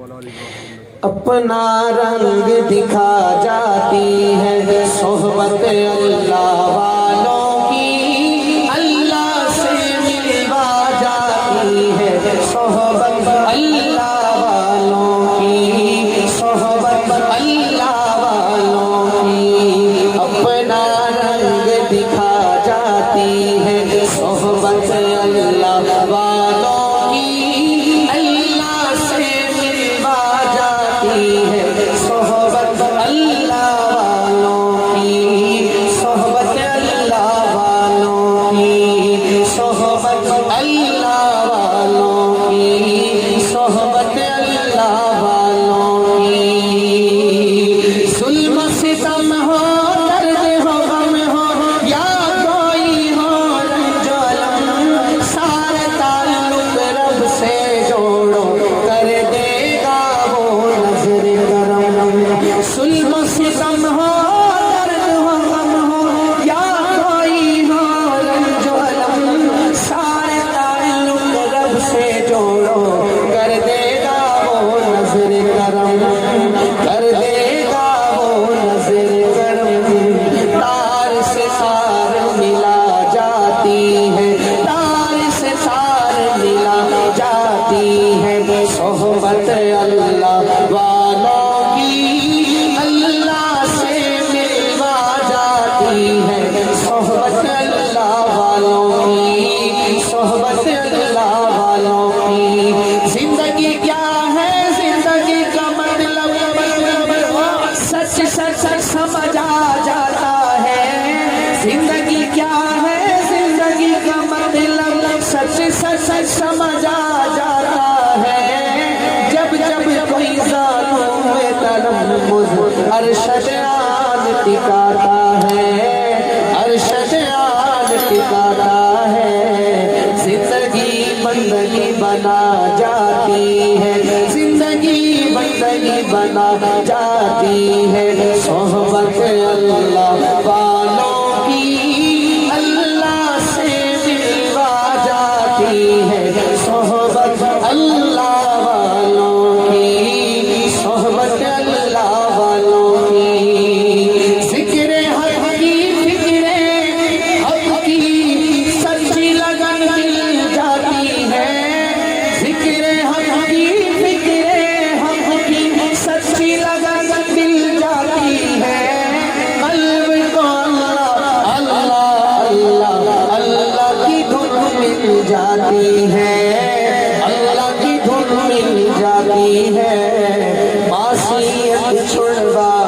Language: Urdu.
اپنا رنگ دکھا جاتی ہے صحبت اللہ والوں کی، اللہ سے ملوا جاتی ہے صحبت اللہ والوں کی، صحبت اللہ والوں کی، اپنا رنگ دکھا جاتی ہے صحبت اللہ والوں کی، اللہ سے ملوا جاتی ہے صحبت اللہ والوں کی، صحبت اللہ والوں کی، صحبت اللہ والوں کی، صحبت اللہ والوں کی، ظلم ستم ہو درد ہو غم ہو یا کوئی ہو رنج و الم، سارے تعلق رب سے جوڑو کر دے گا وہ نظر کرم، ظلم ستم ہو درد ہو غم ہو یا کوئی ہو رنج و الم، سارے تعلق رب سے جوڑو کر دے گا وہ نظر کرم، کر دے گا وہ نظر کرم، تار سے تار ملا جاتی ہے، تار سے تار ملا جاتی ہے صحبت اللہ والوں کی، اللہ سے ملوا جاتی ہے صحبت اللہ والوں کی، صحبت اللہ والوں کی، زندگی کیا ہے زندگی کا مطلب سچ سچ سچ سمجھ آ جاتا ہے، زندگی کیا ہے زندگی کا مطلب سچ سچ سچ سمجھ آ جاتا ہے، جب جب کوئی ظالم تلمذ ارشد آن ٹکاتا ہے، ارشد آن ٹکاتا ہے، زندگی بندگی بنا جاتی ہے، زندگی بندگی بنا جاتی ہے صحبت اللہ والوں کی، اللہ سے ملوا جاتی ہے صحبت اللہ والوں کی، صحبت اللہ والوں کی، ذکر حق کی فکر حق کی سچی لگن مل جاتی ہے، ذکر حق کی فکر حق کی سچی لگن مل جاتی ہے، قلب کو اللہ اللہ اللہ کی دھن مل جاتی ہے، اللہ کی دھن مل جاتی ہے، معصیت چھڑوا